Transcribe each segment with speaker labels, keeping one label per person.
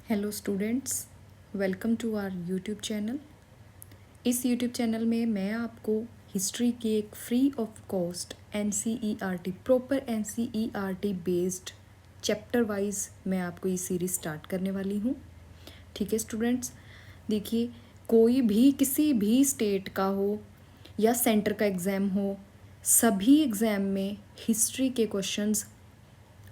Speaker 1: Hello students, welcome to our YouTube channel. इस YouTube channel में मैं आपको हिस्ट्री की एक free of cost NCERT proper NCERT based chapter wise मैं आपको ये सीरीज़ स्टार्ट करने वाली हूँ। ठीक है स्टूडेंट्स, देखिए कोई भी किसी भी स्टेट का हो या सेंटर का एग्ज़ाम हो, सभी एग्ज़ाम में हिस्ट्री के क्वेश्चंस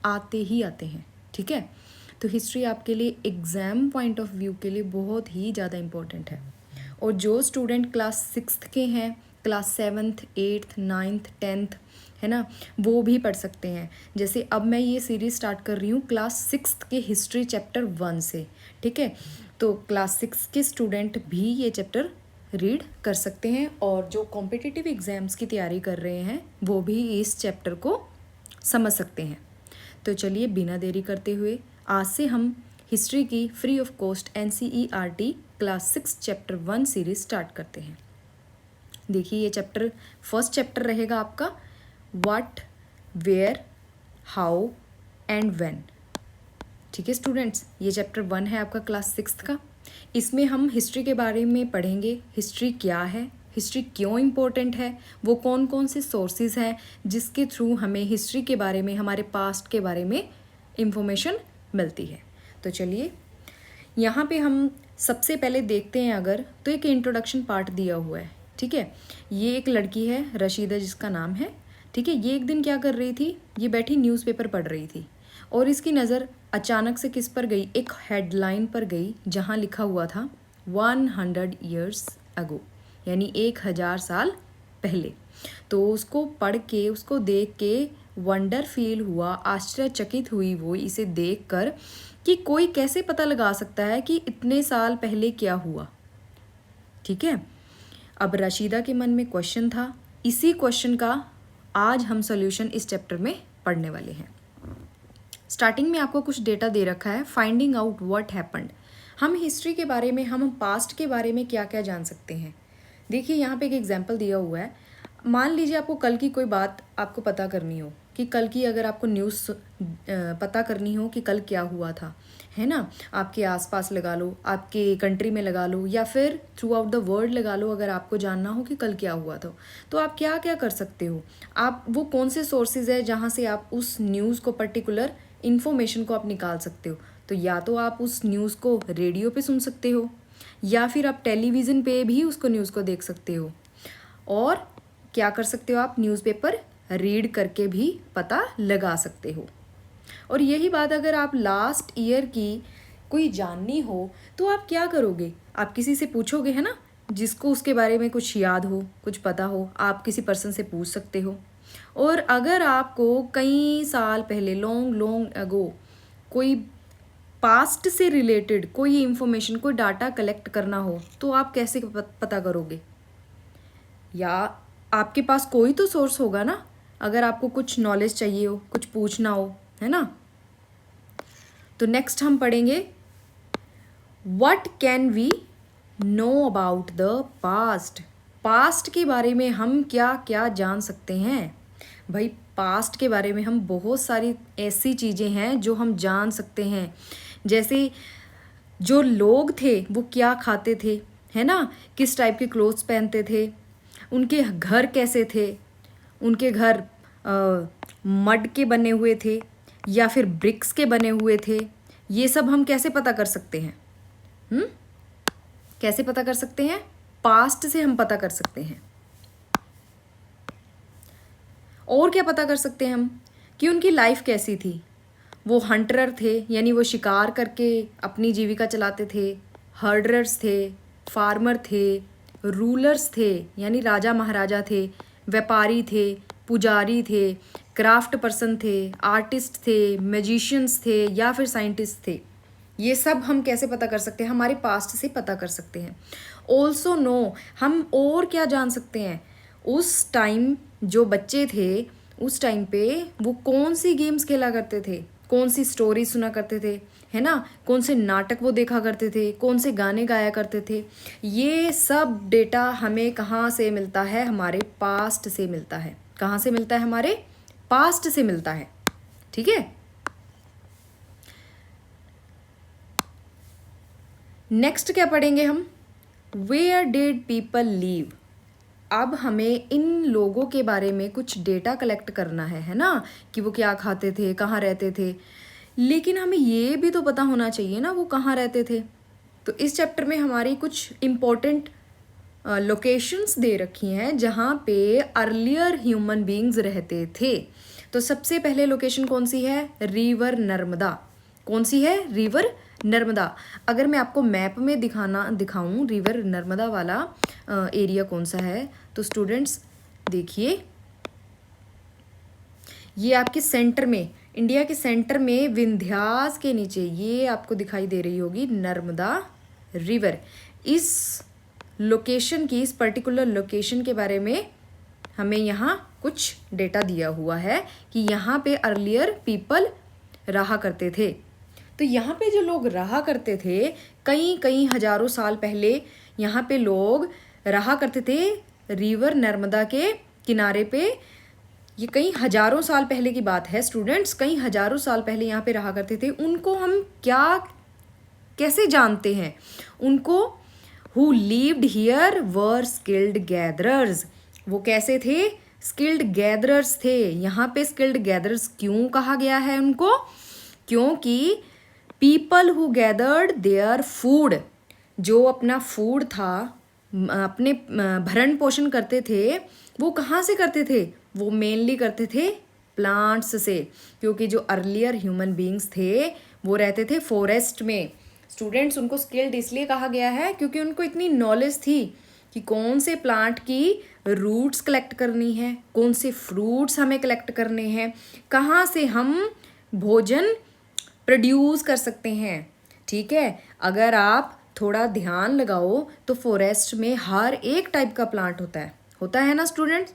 Speaker 1: आते ही आते हैं। ठीक है, तो हिस्ट्री आपके लिए एग्ज़ाम पॉइंट ऑफ व्यू के लिए बहुत ही ज़्यादा इम्पोर्टेंट है। और जो स्टूडेंट क्लास 6th के हैं, class 7th 8th 9th 10th है ना, वो भी पढ़ सकते हैं। जैसे अब मैं ये सीरीज़ स्टार्ट कर रही हूँ क्लास 6th के हिस्ट्री चैप्टर 1 से। ठीक है, तो क्लास 6 के स्टूडेंट भी ये चैप्टर रीड कर सकते हैं और जो कॉम्पिटिटिव एग्ज़ाम्स की तैयारी कर रहे हैं वो भी इस चैप्टर को समझ सकते हैं। तो चलिए बिना देरी करते हुए आज से हम हिस्ट्री की free of cost NCERT class 6 chapter 1 series start करते हैं। देखिए ये चैप्टर फर्स्ट चैप्टर रहेगा आपका what, where, how and when. ठीक है स्टूडेंट्स, ये चैप्टर 1 है आपका क्लास 6 का। इसमें हम हिस्ट्री के बारे में पढ़ेंगे। हिस्ट्री क्या है, हिस्ट्री क्यों इम्पोर्टेंट है, वो कौन कौन से सोर्सेज हैं जिसके थ्रू हमें हिस्ट्री के बारे में, हमारे पास्ट के बारे में इंफॉर्मेशन मिलती है। तो चलिए यहाँ पे हम सबसे पहले देखते हैं अगर, तो एक इंट्रोडक्शन पार्ट दिया हुआ है। ठीक है, ये एक लड़की है रशीदा जिसका नाम है। ठीक है, ये एक दिन क्या कर रही थी, ये बैठी न्यूज़पेपर पढ़ रही थी और इसकी नज़र अचानक से किस पर गई, एक हेडलाइन पर गई जहाँ लिखा हुआ था 100 years ago, यानी 1000 साल पहले। तो उसको पढ़ के, उसको देख के वंडर फील हुआ, आश्चर्यचकित हुई वो इसे देखकर कि कोई कैसे पता लगा सकता है कि इतने साल पहले क्या हुआ। ठीक है, अब रशीदा के मन में क्वेश्चन था, इसी क्वेश्चन का आज हम सॉल्यूशन इस चैप्टर में पढ़ने वाले हैं। स्टार्टिंग में आपको कुछ डेटा दे रखा है, फाइंडिंग आउट व्हाट हैपेंड। हम हिस्ट्री के बारे में, हम पास्ट के बारे में क्या क्या जान सकते हैं। देखिए यहाँ पे एक एग्जांपल दिया हुआ है। मान लीजिए आपको कल की कोई बात आपको पता करनी हो, कि कल की अगर आपको न्यूज़ पता करनी हो कि कल क्या हुआ था, है ना, आपके आसपास लगा लो, आपके कंट्री में लगा लो, या फिर थ्रू आउट द वर्ल्ड लगा लो। अगर आपको जानना हो कि कल क्या हुआ था तो आप क्या क्या कर सकते हो, आप वो कौन से सोर्सेज है जहाँ से आप उस न्यूज़ को, पर्टिकुलर इन्फॉर्मेशन को आप निकाल सकते हो। तो या तो आप उस न्यूज़ को रेडियो पे सुन सकते हो, या फिर आप टेलीविज़न पे भी उसको न्यूज़ को देख सकते हो, और क्या कर सकते हो, आप न्यूज़पेपर रीड करके भी पता लगा सकते हो। और यही बात अगर आप लास्ट ईयर की कोई जाननी हो तो आप क्या करोगे, आप किसी से पूछोगे, है ना, जिसको उसके बारे में कुछ याद हो, कुछ पता हो, आप किसी पर्सन से पूछ सकते हो। और अगर आपको कई साल पहले, लॉन्ग लॉन्ग अगो, कोई पास्ट से रिलेटेड कोई इंफॉर्मेशन, कोई डाटा कलेक्ट करना हो तो आप कैसे पता करोगे, या आपके पास कोई तो सोर्स होगा ना, अगर आपको कुछ नॉलेज चाहिए हो, कुछ पूछना हो, है ना। तो नेक्स्ट हम पढ़ेंगे what can we know about the past. Past के बारे में हम क्या क्या जान सकते हैं। भाई पास्ट के बारे में हम बहुत सारी ऐसी चीज़ें हैं जो हम जान सकते हैं। जैसे जो लोग थे वो क्या खाते थे, है ना, किस टाइप के क्लोथ्स पहनते थे, उनके घर कैसे थे, उनके घर मड के बने हुए थे या फिर ब्रिक्स के बने हुए थे। ये सब हम कैसे पता कर सकते हैं, कैसे पता कर सकते हैं, पास्ट से हम पता कर सकते हैं। और क्या पता कर सकते हैं हम, कि उनकी लाइफ कैसी थी। वो हंटरर थे, यानी वो शिकार करके अपनी जीविका चलाते थे, हर्डरर्स थे, फार्मर थे, रूलर्स थे, यानी राजा महाराजा थे, व्यापारी थे, पुजारी थे, क्राफ्ट पर्सन थे, आर्टिस्ट थे, मैजिशियंस थे, या फिर साइंटिस्ट थे। ये सब हम कैसे पता कर सकते हैं, हमारे पास्ट से पता कर सकते हैं। ऑल्सो नो, हम और क्या जान सकते हैं, उस टाइम जो बच्चे थे उस टाइम पे वो कौन सी गेम्स खेला करते थे, कौन सी स्टोरी सुना करते थे, है ना, कौन से नाटक वो देखा करते थे, कौन से गाने गाया करते थे। ये सब डेटा हमें कहाँ से मिलता है, हमारे पास्ट से मिलता है। कहाँ से मिलता है, हमारे पास्ट से मिलता है। ठीक है, नेक्स्ट क्या पढ़ेंगे हम, वेयर डिड पीपल लीव। अब हमें इन लोगों के बारे में कुछ डेटा कलेक्ट करना है ना, कि वो क्या खाते थे, कहाँ रहते थे। लेकिन हमें ये भी तो पता होना चाहिए ना वो कहाँ रहते थे। तो इस चैप्टर में हमारी कुछ इम्पोर्टेंट लोकेशंस दे रखी हैं जहाँ पे अर्लियर ह्यूमन बींग्स रहते थे। तो सबसे पहले लोकेशन कौन सी है, रिवर नर्मदा। कौन सी है, रिवर नर्मदा। अगर मैं आपको मैप में दिखाऊं रिवर नर्मदा वाला एरिया कौन सा है, तो स्टूडेंट्स देखिए, ये आपके सेंटर में, इंडिया के सेंटर में विंध्यास के नीचे ये आपको दिखाई दे रही होगी नर्मदा रिवर। इस लोकेशन की, इस पर्टिकुलर लोकेशन के बारे में हमें यहाँ कुछ डेटा दिया हुआ है कि यहाँ पे अर्लियर पीपल रहा करते थे। तो यहाँ पे जो लोग रहा करते थे, कई कई हजारों साल पहले यहाँ पे लोग रहा करते थे रिवर नर्मदा के किनारे पे। ये कई हजारों साल पहले की बात है स्टूडेंट्स, कई हजारों साल पहले यहाँ पे रहा करते थे। उनको हम क्या कैसे जानते हैं, उनको who lived here were skilled gatherers. वो कैसे थे, स्किल्ड गैदरर्स थे। यहाँ पे स्किल्ड गैदरर्स क्यों कहा गया है उनको, क्योंकि people who gathered their food, जो अपना फूड था, अपने भरण पोषण करते थे, वो कहाँ से करते थे, वो मेनली करते थे प्लांट्स से। क्योंकि जो अर्लियर ह्यूमन बींग्स थे वो रहते थे फॉरेस्ट में। स्टूडेंट्स, उनको स्किल्ड इसलिए कहा गया है क्योंकि उनको इतनी नॉलेज थी कि कौन से प्लांट की रूट्स कलेक्ट करनी है, कौन से फ्रूट्स हमें कलेक्ट करने हैं, कहाँ से हम भोजन प्रोड्यूस कर सकते हैं। ठीक है, अगर आप थोड़ा ध्यान लगाओ तो फॉरेस्ट में हर एक टाइप का प्लांट होता है ना स्टूडेंट्स।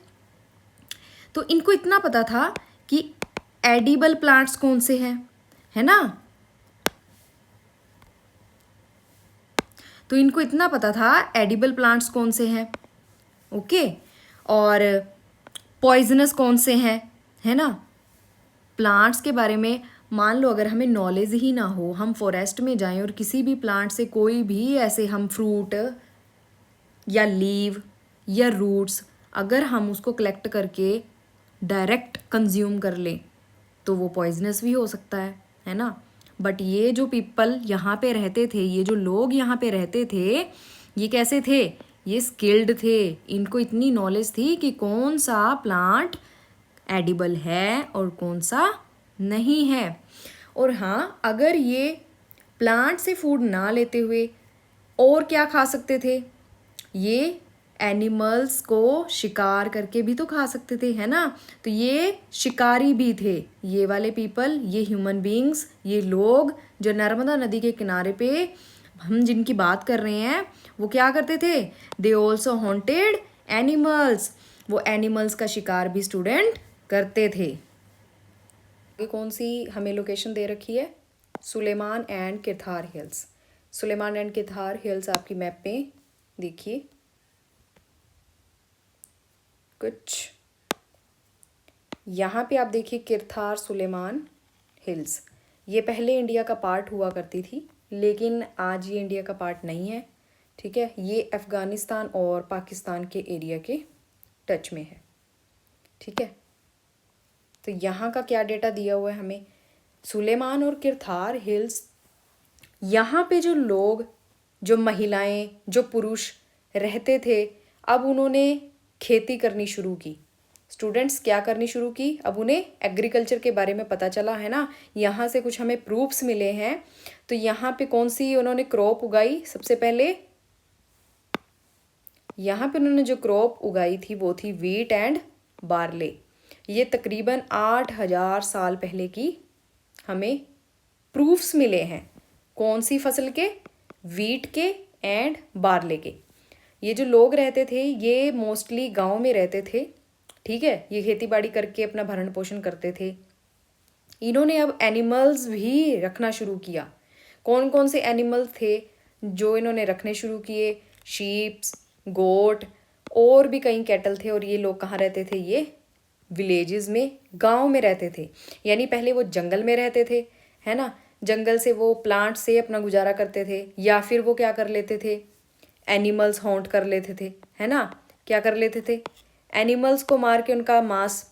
Speaker 1: तो इनको इतना पता था कि एडिबल प्लांट्स कौन से हैं, है ना। तो इनको इतना पता था एडिबल प्लांट्स कौन से हैं, ओके, और पॉइजनस कौन से हैं, है ना। प्लांट्स के बारे में मान लो अगर हमें नॉलेज ही ना हो, हम फॉरेस्ट में जाएं और किसी भी प्लांट से कोई भी ऐसे हम फ्रूट या लीव या रूट्स अगर हम उसको कलेक्ट करके डायरेक्ट कंज्यूम कर लें तो वो पॉइजनस भी हो सकता है ना। बट ये जो पीपल यहाँ पे रहते थे, ये जो लोग यहाँ पे रहते थे, ये कैसे थे, ये स्किल्ड थे। इनको इतनी नॉलेज थी कि कौन सा प्लांट एडिबल है और कौन सा नहीं है। और हाँ, अगर ये प्लांट से फूड ना लेते हुए और क्या खा सकते थे, ये एनिमल्स को शिकार करके भी तो खा सकते थे, है ना। तो ये शिकारी भी थे, ये वाले पीपल, ये ह्यूमन बींग्स, ये लोग जो नर्मदा नदी के किनारे पे हम जिनकी बात कर रहे हैं, वो क्या करते थे, दे ऑल्सो हॉन्टेड एनिमल्स। वो एनिमल्स का शिकार भी स्टूडेंट करते थे। आगे कौन सी हमें लोकेशन दे रखी है, Sulaiman and Kirthar hills. Sulaiman and Kirthar hills आपकी मैप में देखिए कुछ यहाँ पे आप देखिए, किरथार सुलेमान हिल्स, ये पहले इंडिया का पार्ट हुआ करती थी, लेकिन आज ये इंडिया का पार्ट नहीं है। ठीक है, ये अफ़गानिस्तान और पाकिस्तान के एरिया के टच में है। ठीक है, तो यहाँ का क्या डेटा दिया हुआ है हमें, सुलेमान और किरथार हिल्स, यहाँ पे जो लोग, जो महिलाएं, जो पुरुष रहते थे, अब उन्होंने खेती करनी शुरू की। स्टूडेंट्स, क्या करनी शुरू की, अब उन्हें एग्रीकल्चर के बारे में पता चला, है ना। यहाँ से कुछ हमें प्रूफ्स मिले हैं। तो यहाँ पे कौन सी उन्होंने क्रॉप उगाई, सबसे पहले यहाँ पे उन्होंने जो क्रॉप उगाई थी वो थी वीट एंड बार्ले। ये तकरीबन 8000 साल पहले की हमें प्रूफ्स मिले हैं। कौन सी फसल के, वीट के एंड बार्ले के। ये जो लोग रहते थे ये मोस्टली गांव में रहते थे। ठीक है, ये खेती बाड़ी करके अपना भरण पोषण करते थे। इन्होंने अब एनिमल्स भी रखना शुरू किया। कौन कौन से एनिमल्स थे जो इन्होंने रखने शुरू किए, शीप्स, गोट और भी कई कैटल थे। और ये लोग कहाँ रहते थे, ये विलेजेस में, गांव में रहते थे। यानी पहले वो जंगल में रहते थे, है ना। जंगल से वो प्लांट से अपना गुजारा करते थे, या फिर वो क्या कर लेते थे, एनिमल्स हॉन्ट कर लेते थे, है ना, क्या कर लेते थे, एनिमल्स को मार के उनका मांस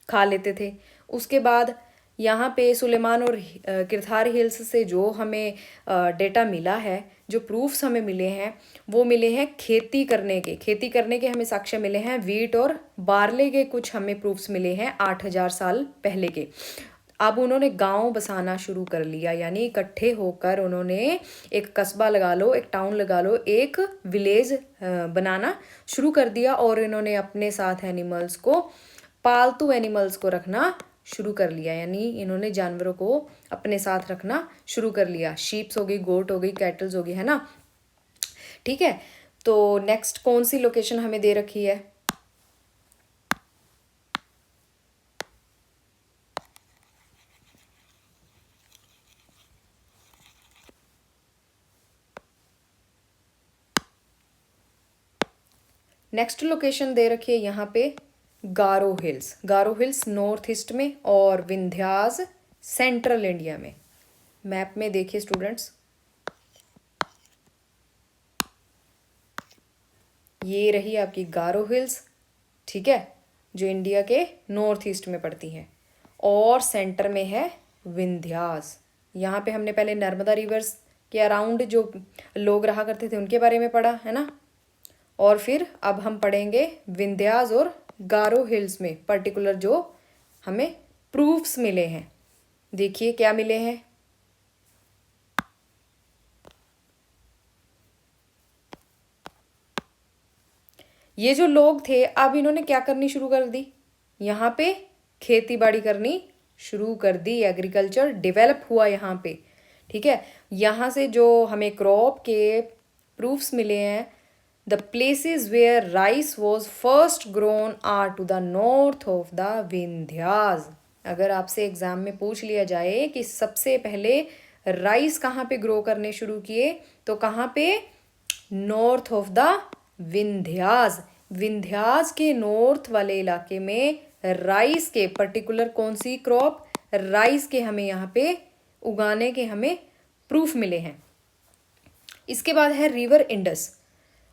Speaker 1: खा लेते थे। उसके बाद यहाँ पे सुलेमान और किरथार हिल्स से जो हमें डेटा मिला है, जो प्रूफ्स हमें मिले हैं, वो मिले हैं खेती करने के हमें साक्ष्य मिले हैं। वीट और बार्ले के कुछ हमें प्रूफ्स मिले हैं 8,000 साल पहले के। अब उन्होंने गांव बसाना शुरू कर लिया, यानी इकट्ठे होकर उन्होंने एक कस्बा लगा लो, एक टाउन लगा लो, एक विलेज बनाना शुरू कर दिया, और इन्होंने अपने साथ एनिमल्स को, पालतू एनिमल्स को रखना शुरू कर लिया, यानी इन्होंने जानवरों को अपने साथ रखना शुरू कर लिया। शीप्स हो गई, गोट हो गई, कैटल्स हो गई, है ना। ठीक है, तो नेक्स्ट कौन सी लोकेशन हमें दे रखी है, नेक्स्ट लोकेशन दे रखी है यहाँ पे गारो हिल्स। गारो हिल्स नॉर्थ ईस्ट में और विंध्यास सेंट्रल इंडिया में। मैप में देखिए स्टूडेंट्स, ये रही आपकी गारो हिल्स, ठीक है, जो इंडिया के नॉर्थ ईस्ट में पड़ती है, और सेंटर में है विंध्यास। यहाँ पे हमने पहले नर्मदा रिवर्स के अराउंड जो लोग रहा करते थे उनके बारे में पढ़ा, है ना। और फिर अब हम पढ़ेंगे विंध्यास और गारो हिल्स में पर्टिकुलर जो हमें प्रूफ्स मिले हैं। देखिए क्या मिले हैं, ये जो लोग थे अब इन्होंने क्या करनी शुरू कर दी, यहाँ पे खेती बाड़ी करनी शुरू कर दी, एग्रीकल्चर डेवलप हुआ यहाँ पे, ठीक है। यहाँ से जो हमें क्रॉप के प्रूफ्स मिले हैं, the places where rice was first grown are to the north of the Vindhyas. अगर आपसे एग्जाम में पूछ लिया जाए कि सबसे पहले राइस कहाँ पे ग्रो करने शुरू किए, तो कहाँ पे, north of the Vindhyas. Vindhyas के नॉर्थ वाले इलाके में राइस के पर्टिकुलर कौन सी क्रॉप, राइस के हमें यहाँ पे उगाने के हमें प्रूफ मिले हैं। इसके बाद है रिवर इंडस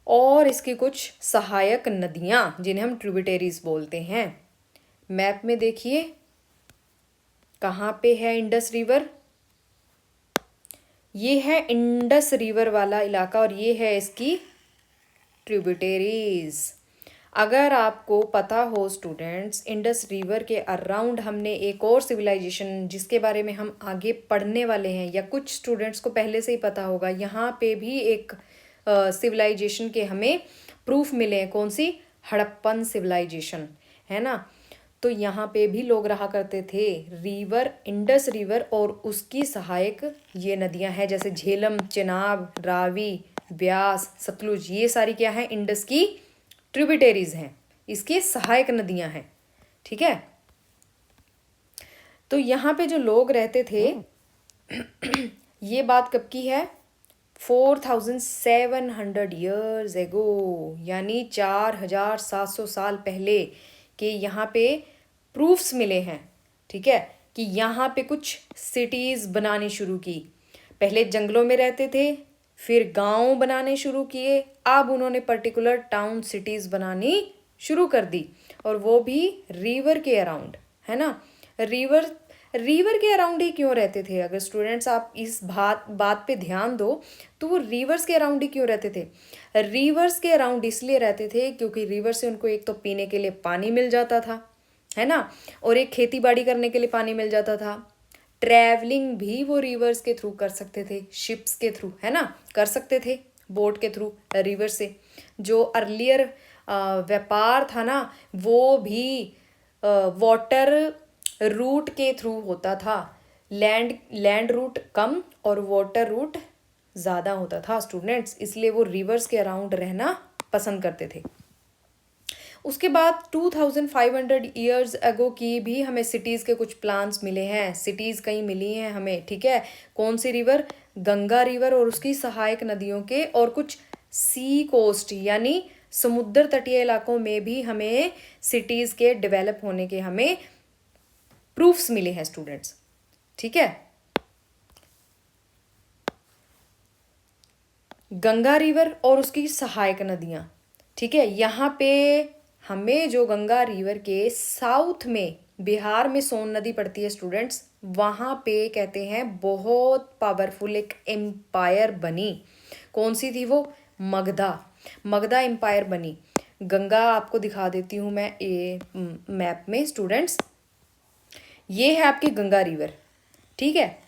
Speaker 1: और इसकी कुछ सहायक नदियां जिन्हें हम ट्रिब्यूटरीज बोलते हैं। मैप में देखिए कहाँ पे है इंडस रिवर, ये है इंडस रिवर वाला इलाका और ये है इसकी ट्रिब्यूटरीज। अगर आपको पता हो स्टूडेंट्स, इंडस रिवर के अराउंड हमने एक और सिविलाइजेशन जिसके बारे में हम आगे पढ़ने वाले हैं, या कुछ स्टूडेंट्स को पहले से ही पता होगा, यहाँ पे भी एक सिविलाइजेशन के हमें प्रूफ मिले हैं। कौन सी, हड़प्पन सिविलाइजेशन, है ना। तो यहाँ पे भी लोग रहा करते थे। रिवर इंडस रिवर और उसकी सहायक ये नदियाँ हैं, जैसे झेलम, चेनाब, रावी, ब्यास, सतलुज, ये सारी क्या है, इंडस की ट्रिब्यूटरीज हैं, इसके सहायक नदियाँ हैं, ठीक है। तो यहाँ पे जो लोग रहते थे ये बात कब की है, 4700 ईयर्स एगो, यानी 4700 साल पहले के यहाँ पे प्रूफ्स मिले हैं, ठीक है, कि यहाँ पे कुछ सिटीज़ बनानी शुरू की। पहले जंगलों में रहते थे, फिर गांव बनाने शुरू किए, अब उन्होंने पर्टिकुलर टाउन सिटीज़ बनानी शुरू कर दी, और वो भी रिवर के अराउंड, है ना। रिवर के अराउंड ही क्यों रहते थे, अगर स्टूडेंट्स आप इस बात पे ध्यान दो तो वो रिवर्स के अराउंड ही क्यों रहते थे। रिवर्स के अराउंड इसलिए रहते थे क्योंकि रिवर से उनको एक तो पीने के लिए पानी मिल जाता था, है ना, और एक खेती बाड़ी करने के लिए पानी मिल जाता था। ट्रैवलिंग भी वो रिवर्स के थ्रू कर सकते थे, शिप्स के थ्रू, है ना, कर सकते थे, बोट के थ्रू, रिवर से। जो अर्लियर व्यापार था ना, वो भी वाटर रूट के थ्रू होता था। लैंड रूट कम और वाटर रूट ज़्यादा होता था स्टूडेंट्स, इसलिए वो रिवर्स के अराउंड रहना पसंद करते थे। उसके बाद 2500 ईयर्स अगो की भी हमें सिटीज़ के कुछ प्लान्स मिले हैं, सिटीज़ कहीं मिली हैं हमें, ठीक है। कौन सी रिवर, गंगा रिवर और उसकी सहायक नदियों के, और कुछ सी कोस्ट यानी समुद्र तटीय इलाकों में भी हमें सिटीज़ के डेवलप होने के हमें प्रूफ्स मिले हैं स्टूडेंट्स, ठीक है। गंगा रिवर और उसकी सहायक नदियाँ, ठीक है। यहाँ पे हमें जो गंगा रिवर के साउथ में बिहार में सोन नदी पड़ती है स्टूडेंट्स, वहाँ पे कहते हैं बहुत पावरफुल एक एम्पायर बनी। कौन सी थी वो? मगधा। मगधा एम्पायर बनी। गंगा आपको दिखा देती हूँ मैं ये मैप में स्टूडेंट्स। ये है आपकी गंगा रिवर, ठीक है।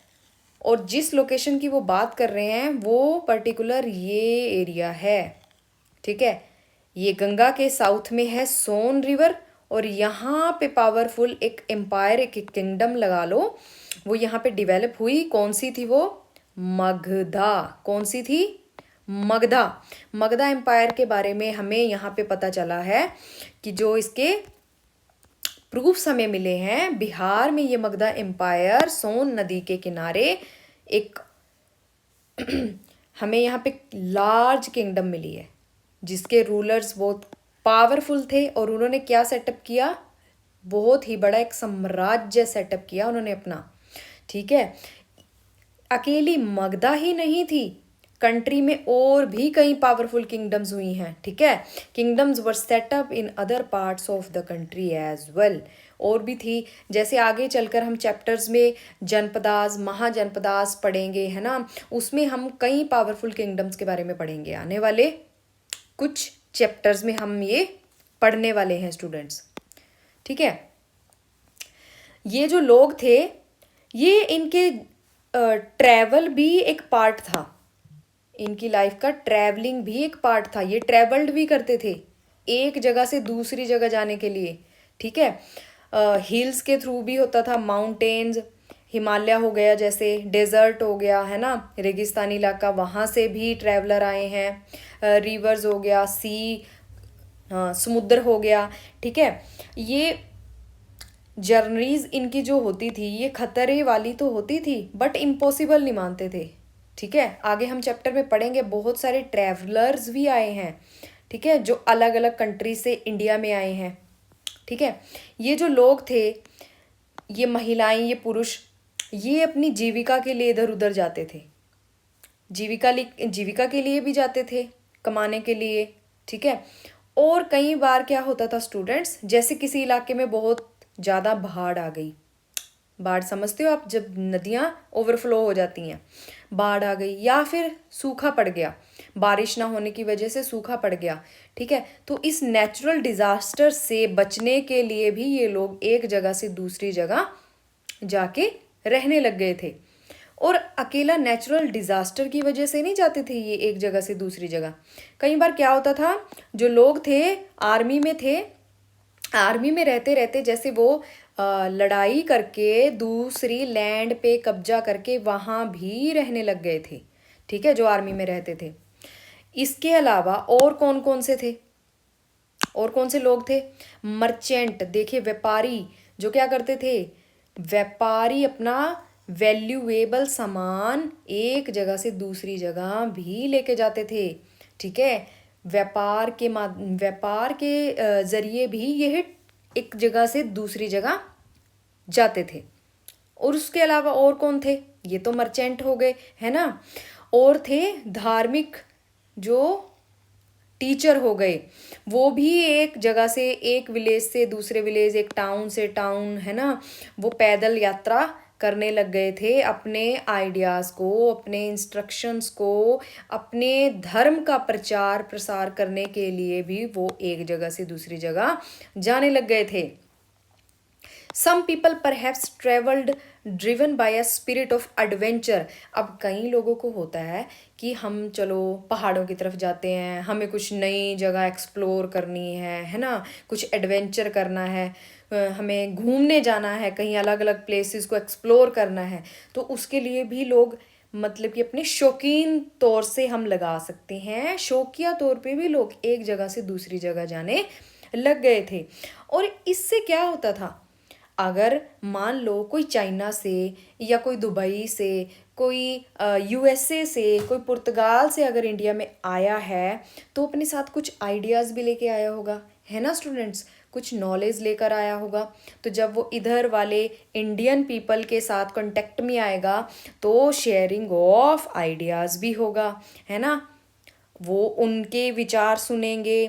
Speaker 1: और जिस लोकेशन की वो बात कर रहे हैं वो पर्टिकुलर ये एरिया है, ठीक है। ये गंगा के साउथ में है सोन रिवर, और यहाँ पे पावरफुल एक एम्पायर, एक किंगडम लगा लो, वो यहाँ पे डेवलप हुई। कौन सी थी वो? मगधा। कौन सी थी? मगधा। मगधा एम्पायर के बारे में हमें यहाँ पे पता चला है कि जो इसके प्रूफ्स हमें मिले हैं, बिहार में ये मगधा एम्पायर सोन नदी के किनारे एक हमें यहाँ पे लार्ज किंगडम मिली है, जिसके रूलर्स बहुत पावरफुल थे। और उन्होंने क्या सेटअप किया? बहुत ही बड़ा एक साम्राज्य सेटअप किया उन्होंने अपना, ठीक है। अकेली मगधा ही नहीं थी, कंट्री में और भी कई पावरफुल किंगडम्स हुई हैं, ठीक है। Kingdoms were set up in other parts of the country as well. और भी थी, जैसे आगे चलकर हम चैप्टर्स में जनपदास, महाजनपदास पढ़ेंगे, है ना। उसमें हम कई पावरफुल किंगडम्स के बारे में पढ़ेंगे। आने वाले कुछ चैप्टर्स में हम ये पढ़ने वाले हैं स्टूडेंट्स, ठीक है। ये जो लोग थे, ये इनके ट्रैवल भी एक पार्ट था, इनकी लाइफ का ट्रैवलिंग भी एक पार्ट था। ये ट्रैवल्ड भी करते थे एक जगह से दूसरी जगह जाने के लिए, ठीक है। हिल्स के थ्रू भी होता था, माउंटेन्स, हिमालय हो गया, जैसे डेजर्ट हो गया, है ना, रेगिस्तानी इलाका, वहाँ से भी ट्रैवलर आए हैं। रिवर्स हो गया, सी, समुद्र हो गया, ठीक है। ये जर्नीज इनकी जो होती थी ये खतरे वाली तो होती थी, बट इम्पॉसिबल नहीं मानते थे, ठीक है। आगे हम चैप्टर में पढ़ेंगे, बहुत सारे ट्रैवलर्स भी आए हैं, ठीक है, जो अलग अलग कंट्री से इंडिया में आए हैं, ठीक है। ये जो लोग थे, ये महिलाएं, ये पुरुष, ये अपनी जीविका के लिए इधर उधर जाते थे। जीविका के लिए भी जाते थे, कमाने के लिए, ठीक है। और कई बार क्या होता था स्टूडेंट्स, जैसे किसी इलाके में बहुत ज़्यादा बाढ़ आ गई, बाढ़ समझते हो आप, जब नदियाँ ओवरफ्लो हो जाती हैं, बाढ़ आ गई, या फिर सूखा पड़ गया, बारिश ना होने की वजह से सूखा पड़ गया, ठीक है। तो इस नेचुरल डिज़ास्टर से बचने के लिए भी ये लोग एक जगह से दूसरी जगह जाके रहने लग गए थे। और अकेला नेचुरल डिज़ास्टर की वजह से नहीं जाते थे ये एक जगह से दूसरी जगह। कई बार क्या होता था, जो लोग थे आर्मी में थे, आर्मी में रहते रहते जैसे वो लड़ाई करके दूसरी लैंड पे कब्जा करके वहाँ भी रहने लग गए थे, ठीक है, जो आर्मी में रहते थे। इसके अलावा और कौन कौन से थे, और कौन से लोग थे? मर्चेंट, देखिए व्यापारी, जो क्या करते थे, व्यापारी अपना वैल्यूएबल सामान एक जगह से दूसरी जगह भी लेके जाते थे, ठीक है। व्यापार के जरिए भी यह एक जगह से दूसरी जगह जाते थे। और उसके अलावा और कौन थे? ये तो मर्चेंट हो गए, है ना। और थे धार्मिक, जो टीचर हो गए, वो भी एक जगह से, एक विलेज से दूसरे विलेज, एक टाउन से टाउन, है ना, वो पैदल यात्रा करने लग गए थे, अपने आइडियाज़ को, अपने इंस्ट्रक्शंस को, अपने धर्म का प्रचार प्रसार करने के लिए भी वो एक जगह से दूसरी जगह जाने लग गए थे। Some people perhaps travelled driven by a spirit of adventure. अब कई लोगों को होता है कि हम चलो पहाड़ों की तरफ जाते हैं, हमें कुछ नई जगह एक्सप्लोर करनी है ना, कुछ एडवेंचर करना है, हमें घूमने जाना है, कहीं अलग अलग प्लेसेस को एक्सप्लोर करना है। तो उसके लिए भी लोग, मतलब कि अपने शौकीन तौर से हम लगा सकते हैं, शौकिया तौर पे भी लोग एक जगह से दूसरी जगह जाने लग गए थे। और इससे क्या होता था, अगर मान लो कोई चाइना से, या कोई दुबई से, कोई यूएसए से, कोई पुर्तगाल से अगर इंडिया में आया है, तो अपने साथ कुछ आइडियाज़ भी लेके आया होगा, है ना स्टूडेंट्स, कुछ नॉलेज लेकर आया होगा। तो जब वो इधर वाले इंडियन पीपल के साथ कांटेक्ट में आएगा तो शेयरिंग ऑफ आइडियाज़ भी होगा, है ना। वो उनके विचार सुनेंगे,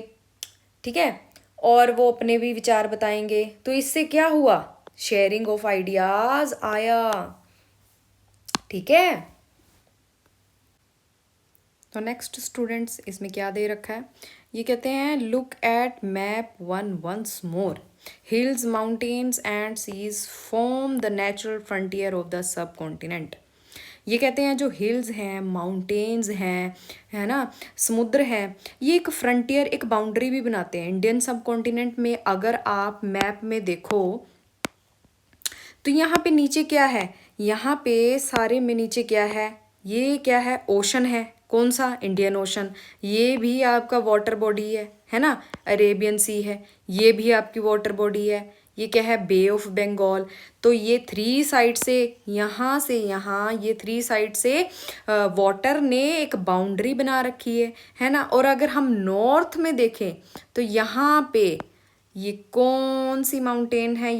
Speaker 1: ठीक है, और वो अपने भी विचार बताएंगे। तो इससे क्या हुआ, शेयरिंग ऑफ आइडियाज आया, ठीक है। तो नेक्स्ट स्टूडेंट्स, इसमें क्या दे रखा है, ये कहते हैं look at map one once more, hills mountains and seas form the natural frontier of the subcontinent. ये कहते हैं जो हिल्स हैं, माउंटेन्स हैं, है ना, समुद्र है, ये एक फ्रंटियर, एक बाउंड्री भी बनाते हैं इंडियन सब कॉन्टिनेंट में। अगर आप मैप में देखो तो यहाँ पे नीचे क्या है, यहाँ पे सारे में नीचे क्या है, ये क्या है, ओशन है। कौन सा, इंडियन ओशन। ये भी आपका वाटर बॉडी है ना, अरेबियन सी है, ये भी आपकी वाटर बॉडी है। ये क्या है, बे ऑफ बंगाल। तो ये थ्री साइड से यहाँ ये थ्री साइड से वाटर ने एक बाउंड्री बना रखी है ना। और अगर हम नॉर्थ में देखें तो यहाँ पे ये कौन सी माउंटेन है,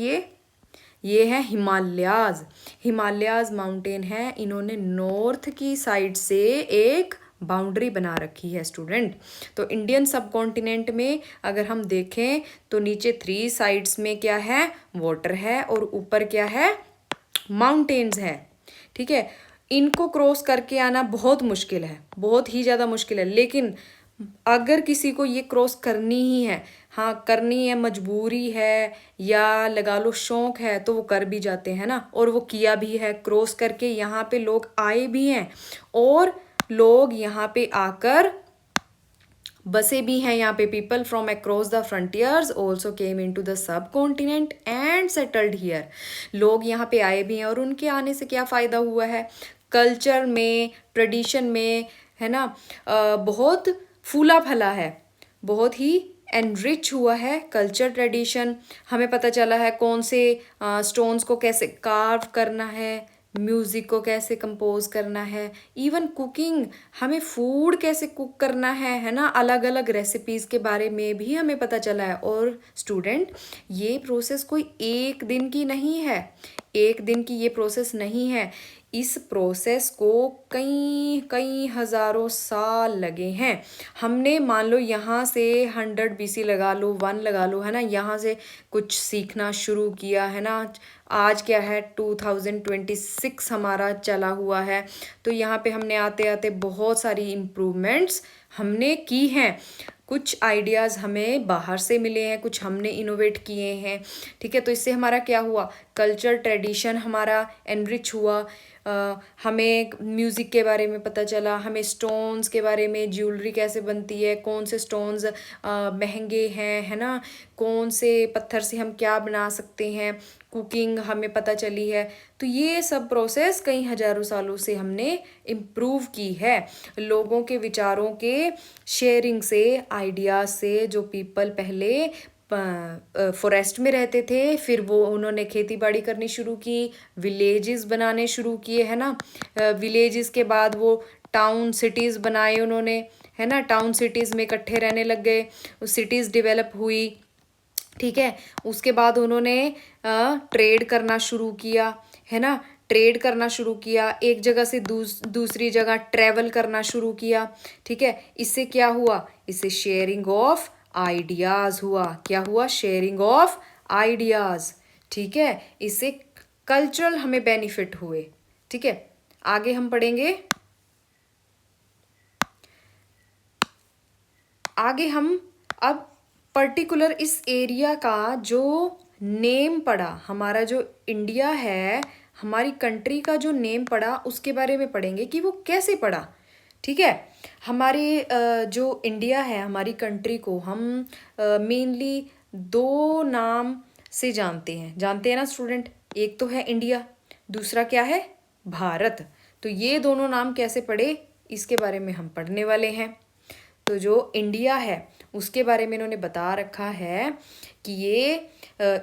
Speaker 1: ये है हिमालयाज। हिमालयाज माउंटेन है, इन्होंने नॉर्थ की साइड से एक बाउंड्री बना रखी है स्टूडेंट। तो इंडियन सब कॉन्टिनेंट में अगर हम देखें तो नीचे थ्री साइड्स में क्या है, वाटर है, और ऊपर क्या है, माउंटेन्स है, ठीक है। इनको क्रॉस करके आना बहुत मुश्किल है, बहुत ही ज़्यादा मुश्किल है। लेकिन अगर किसी को ये क्रॉस करनी ही है, हाँ करनी है, मजबूरी है या लगा लो शौक है, तो वो कर भी जाते हैं ना। और वो किया भी है, क्रॉस करके यहाँ पे लोग आए भी हैं, और लोग यहाँ पे आकर बसे भी हैं। यहाँ पे people from across the frontiers also came into the subcontinent and settled here. लोग यहाँ पे आए भी हैं, और उनके आने से क्या फ़ायदा हुआ है, कल्चर में, ट्रेडिशन में, है ना, बहुत फूला फला है, बहुत ही एनरिच हुआ है कल्चर ट्रेडिशन। हमें पता चला है कौन से स्टोन्स को कैसे कार्व करना है, म्यूज़िक को कैसे कंपोज करना है, इवन कुकिंग, हमें फूड कैसे कुक करना है ना, अलग अलग रेसिपीज़ के बारे में भी हमें पता चला है। और स्टूडेंट, ये प्रोसेस कोई एक दिन की नहीं है, एक दिन की ये प्रोसेस नहीं है। इस प्रोसेस को कई कई हज़ारों साल लगे हैं। हमने मान लो यहाँ से 100 BC लगा लो, 1 लगा लो, है ना, यहाँ से कुछ सीखना शुरू किया, है ना। आज क्या है, 2026 हमारा चला हुआ है। तो यहाँ पे हमने आते आते बहुत सारी इम्प्रूवमेंट्स हमने की हैं। कुछ आइडियाज़ हमें बाहर से मिले हैं, कुछ हमने इनोवेट किए हैं, ठीक है। तो इससे हमारा क्या हुआ, कल्चर ट्रेडिशन हमारा एनरिच हुआ। हमें म्यूज़िक के बारे में पता चला, हमें स्टोन्स के बारे में, ज्वेलरी कैसे बनती है, कौन से स्टोन्स महंगे हैं, है ना, कौन से पत्थर से हम क्या बना सकते हैं, कुकिंग हमें पता चली है। तो ये सब प्रोसेस कई हज़ारों सालों से हमने इम्प्रूव की है, लोगों के विचारों के शेयरिंग से, आइडियाज़ से। जो पीपल पहले फॉरेस्ट में रहते थे, फिर वो उन्होंने खेती बाड़ी करनी शुरू की, विलेजेस बनाने शुरू किए, है ना। विलेजेस के बाद वो टाउन सिटीज़ बनाए उन्होंने, है ना, टाउन सिटीज़ में इकट्ठे रहने लग गए, सिटीज़ डेवलप हुई, ठीक है। उसके बाद उन्होंने ट्रेड करना शुरू किया, है ना, ट्रेड करना शुरू किया, एक जगह से दूसरी जगह ट्रैवल करना शुरू किया, ठीक है। इससे क्या हुआ, इससे शेयरिंग ऑफ आइडियाज़ हुआ। क्या हुआ, शेयरिंग ऑफ आइडियाज़, ठीक है। इससे कल्चरल हमें बेनिफिट हुए, ठीक है। आगे हम पढ़ेंगे, आगे हम अब पर्टिकुलर इस एरिया का जो नेम पड़ा, हमारा जो इंडिया है, हमारी कंट्री का जो नेम पड़ा, उसके बारे में पढ़ेंगे कि वो कैसे पड़ा, ठीक है। हमारे जो इंडिया है, हमारी कंट्री को हम मेनली दो नाम से जानते हैं ना स्टूडेंट। एक तो है इंडिया, दूसरा क्या है, भारत। तो ये दोनों नाम कैसे पड़े, इसके बारे में हम पढ़ने वाले हैं। तो जो इंडिया है उसके बारे में इन्होंने बता रखा है कि ये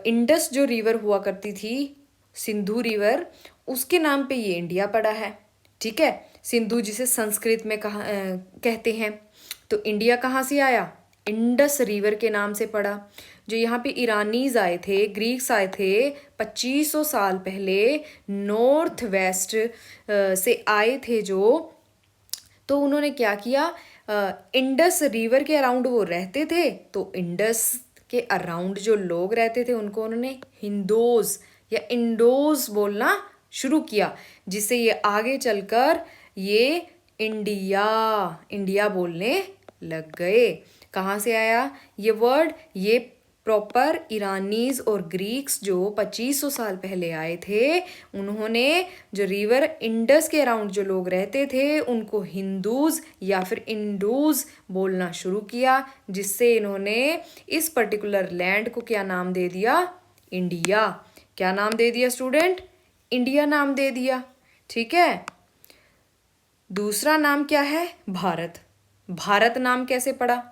Speaker 1: इंडस जो रिवर हुआ करती थी, सिंधु रिवर, उसके नाम पे ये इंडिया पड़ा है, ठीक है। सिंधु जिसे संस्कृत में कहते हैं। तो इंडिया कहाँ से आया, इंडस रिवर के नाम से पड़ा। जो यहाँ पे ईरानीज आए थे, ग्रीक्स आए थे 2500 साल पहले, नॉर्थ वेस्ट से आए थे जो, तो उन्होंने क्या किया, इंडस रिवर के अराउंड वो रहते थे, तो इंडस के अराउंड जो लोग रहते थे उनको उन्होंने हिंदोज या इंडोज बोलना शुरू किया, जिससे ये आगे चलकर ये इंडिया इंडिया बोलने लग गए। कहाँ से आया ये वर्ड? ये प्रॉपर ईरानीज और ग्रीक्स जो 2500 साल पहले आए थे, उन्होंने जो रिवर इंडस के अराउंड जो लोग रहते थे उनको हिंदूज या फिर इंडूज बोलना शुरू किया, जिससे इन्होंने इस पर्टिकुलर लैंड को क्या नाम दे दिया? इंडिया। क्या नाम दे दिया स्टूडेंट? इंडिया नाम दे दिया। ठीक है। दूसरा नाम क्या है? भारत। भारत नाम कैसे पड़ा?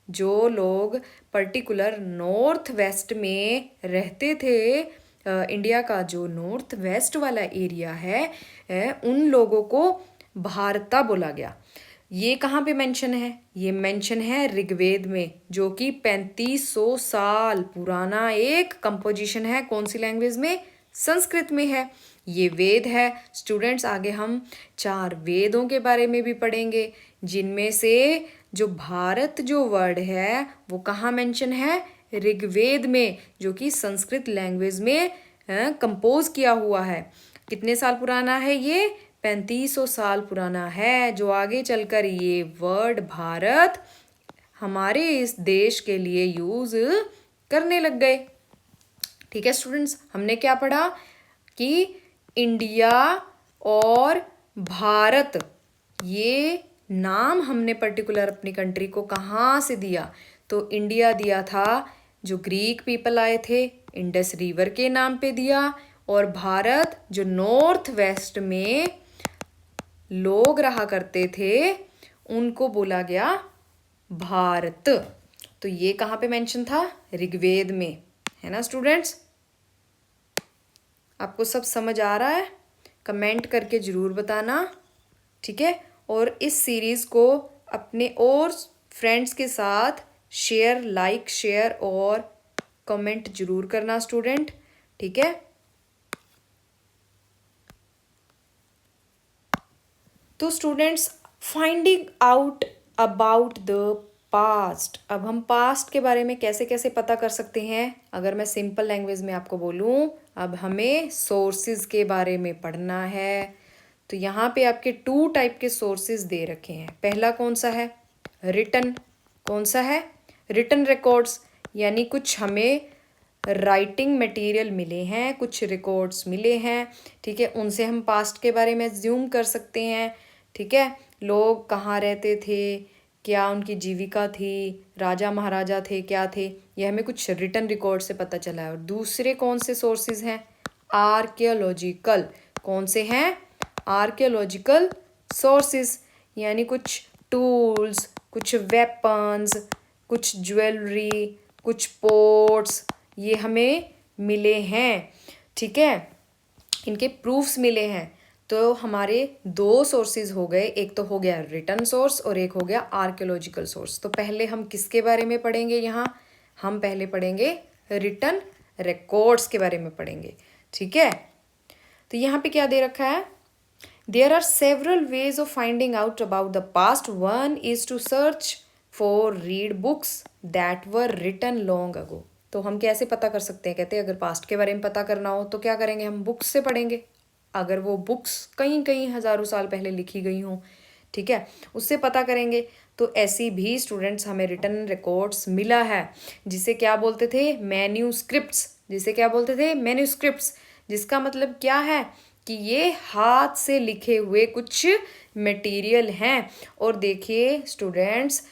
Speaker 1: जो लोग पर्टिकुलर नॉर्थ वेस्ट में रहते थे, इंडिया का जो नॉर्थ वेस्ट वाला एरिया है, उन लोगों को भारता बोला गया। ये कहाँ पे मेंशन है? ये मेंशन है ऋग्वेद में, जो कि 3500 साल पुराना एक कंपोजिशन है। कौन सी लैंग्वेज में? संस्कृत में है। ये वेद है। स्टूडेंट्स, आगे हम 4 वेदों के बारे में भी पढ़ेंगे, जिनमें से जो भारत जो वर्ड है वो कहाँ मेंशन है? ऋग्वेद में, जो कि संस्कृत लैंग्वेज में कंपोज किया हुआ है। कितने साल पुराना है ये? 3500 साल पुराना है, जो आगे चलकर ये वर्ड भारत हमारे इस देश के लिए यूज करने लग गए। ठीक है स्टूडेंट्स, हमने क्या पढ़ा कि इंडिया और भारत ये नाम हमने पर्टिकुलर अपनी कंट्री को कहाँ से दिया? तो इंडिया दिया था जो ग्रीक पीपल आए थे, इंडस रिवर के नाम पे दिया, और भारत जो नॉर्थ वेस्ट में लोग रहा करते थे उनको बोला गया भारत। तो ये कहाँ पे मेंशन था? ऋग्वेद में, है ना स्टूडेंट्स? आपको सब समझ आ रहा है? कमेंट करके ज़रूर बताना। ठीक है। और इस सीरीज़ को अपने और फ्रेंड्स के साथ शेयर, लाइक, शेयर और कमेंट जरूर करना स्टूडेंट। ठीक है। तो students, finding out about the past. अब हम पास्ट के बारे में कैसे कैसे पता कर सकते हैं? अगर मैं सिंपल लैंग्वेज में आपको बोलूँ, अब हमें सोर्सेज के बारे में पढ़ना है। तो यहाँ पे आपके 2 टाइप के सोर्सेज दे रखे हैं। पहला कौन सा है? रिटन। कौन सा है? रिटन रिकॉर्ड्स, यानी कुछ हमें राइटिंग मटेरियल मिले हैं, कुछ रिकॉर्ड्स मिले हैं। ठीक है, उनसे हम पास्ट के बारे में ज्यूम कर सकते हैं। ठीक है, लोग कहाँ रहते थे, क्या उनकी जीविका थी, राजा महाराजा थे, क्या थे, ये हमें कुछ रिटन रिकॉर्ड से पता चला है। और दूसरे कौन से सोर्सेज हैं? आर्कियोलॉजिकल। कौन से हैं? आर्कियोलॉजिकल सोर्सेज, यानी कुछ टूल्स, कुछ वेपन्स, कुछ ज्वेलरी, कुछ पोर्ट्स, ये हमें मिले हैं। ठीक है, इनके प्रूफ्स मिले हैं। तो हमारे 2 सोर्सेज हो गए, एक तो हो गया रिटन सोर्स और एक हो गया आर्कियोलॉजिकल सोर्स। तो पहले हम किसके बारे में पढ़ेंगे? यहाँ हम पहले पढ़ेंगे रिटन रिकॉर्ड्स के बारे में पढ़ेंगे। ठीक है, तो यहाँ पे क्या दे रखा है? There are several ways of finding out about the past. One is to search for read books that were written long ago. तो हम कैसे पता कर सकते हैं? कहते हैं अगर पास्ट के बारे में पता करना हो तो क्या करेंगे? हम बुक्स से पढ़ेंगे। अगर वो बुक्स कई कई हज़ारों साल पहले लिखी गई हों, ठीक है, उससे पता करेंगे। तो ऐसी भी स्टूडेंट्स हमें रिटन रिकॉर्ड्स मिला है, जिसे क्या बोलते थे? मैन्यूस्क्रिप्ट्स। जिसे क्या बोलते थे? मैन्यूस्क्रिप्ट्स। जिसका मतलब क्या है कि ये हाथ से लिखे हुए कुछ मटेरियल हैं। और देखिए स्टूडेंट्स,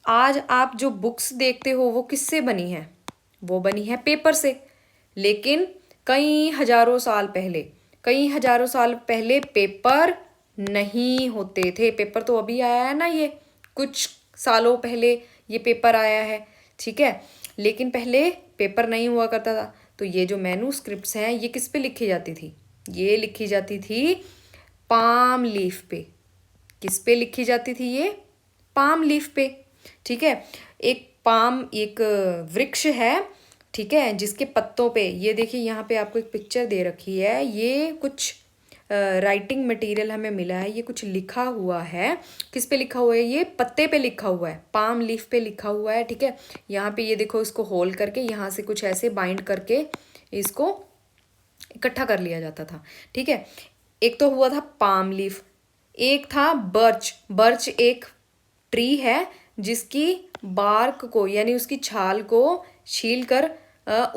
Speaker 1: आज आप जो बुक्स देखते हो वो किससे बनी है? वो बनी है पेपर से। लेकिन कई हजारों साल पहले पेपर नहीं होते थे। पेपर तो अभी आया है ना, ये कुछ सालों पहले ये पेपर आया है। ठीक है, लेकिन पहले पेपर नहीं हुआ करता था। तो ये जो मैन्यूस्क्रिप्ट्स हैं ये किस पे लिखी जाती थी? ये लिखी जाती थी पाम लीफ पे। किस पे लिखी जाती थी ये? पाम लीफ पे। ठीक है, एक वृक्ष है, ठीक है, जिसके पत्तों पे, ये देखिए यहाँ पे आपको एक पिक्चर दे रखी है, ये कुछ राइटिंग मटेरियल हमें मिला है, ये कुछ लिखा हुआ है। किस पे लिखा हुआ है? ये पत्ते पे लिखा हुआ है, पाम लीफ पे लिखा हुआ है, ठीक है। यहाँ पे ये देखो, इसको होल करके यहाँ से कुछ ऐसे बाइंड करके इसको इकट्ठा कर लिया जाता था, ठीक है। एक तो हुआ था पाम लीफ, एक था बर्च। बर्च एक ट्री है जिसकी बार्क को यानी उसकी छाल को छील कर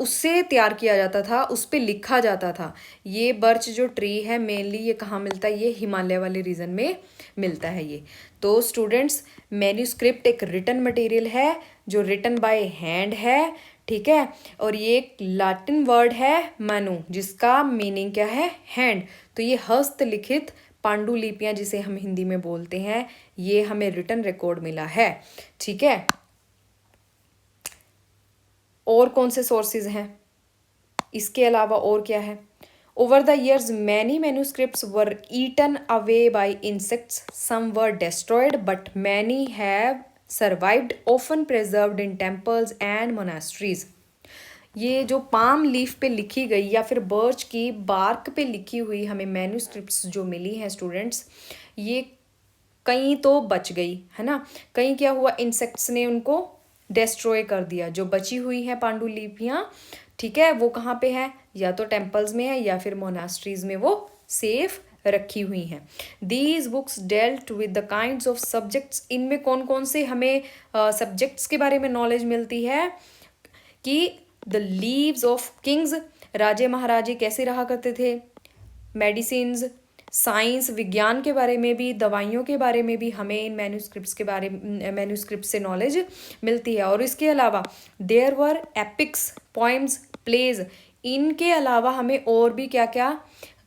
Speaker 1: उससे तैयार किया जाता था, उस पे लिखा जाता था। ये बर्च जो ट्री है मेनली ये कहाँ मिलता है? ये हिमालय वाले रीजन में मिलता है ये। तो स्टूडेंट्स, मैन्यूस्क्रिप्ट एक रिटन मटेरियल है जो रिटन बाय हैंड है, ठीक है। और ये एक लैटिन वर्ड है मनु, जिसका मीनिंग क्या है? हैंड। तो ये हस्तलिखित पांडुलिपियां जिसे हम हिंदी में बोलते हैं, ये हमें रिटन रिकॉर्ड मिला है, ठीक है। और कौन से सोर्सेज हैं इसके अलावा? और क्या है? Over the years many manuscripts were eaten away by insects, some were destroyed but many have survived, often preserved in temples and monasteries। ये जो पाम लीफ पे लिखी गई या फिर बर्च की बार्क पे लिखी हुई हमें मैन्यूस्क्रिप्ट्स जो मिली हैं स्टूडेंट्स, ये कहीं तो बच गई है ना, कहीं क्या हुआ? इंसेक्ट्स ने उनको डिस्ट्रॉय कर दिया। जो बची हुई है पांडुलिपियां, ठीक है, वो कहाँ पे है? या तो टेम्पल्स में है या फिर मोनास्ट्रीज में वो सेफ रखी हुई हैं। These books dealt with the kinds of subjects. इनमें कौन कौन से हमें सब्जेक्ट्स के बारे में नॉलेज मिलती है? कि द लीव्स ऑफ किंग्स, राजे महाराजे कैसे रहा करते थे, मेडिसिन्स, साइंस विज्ञान के बारे में भी, दवाइयों के बारे में भी हमें इन मैन्यूस्क्रिप्ट से नॉलेज मिलती है। और इसके अलावा there were epics, poems, plays. इनके अलावा हमें और भी क्या क्या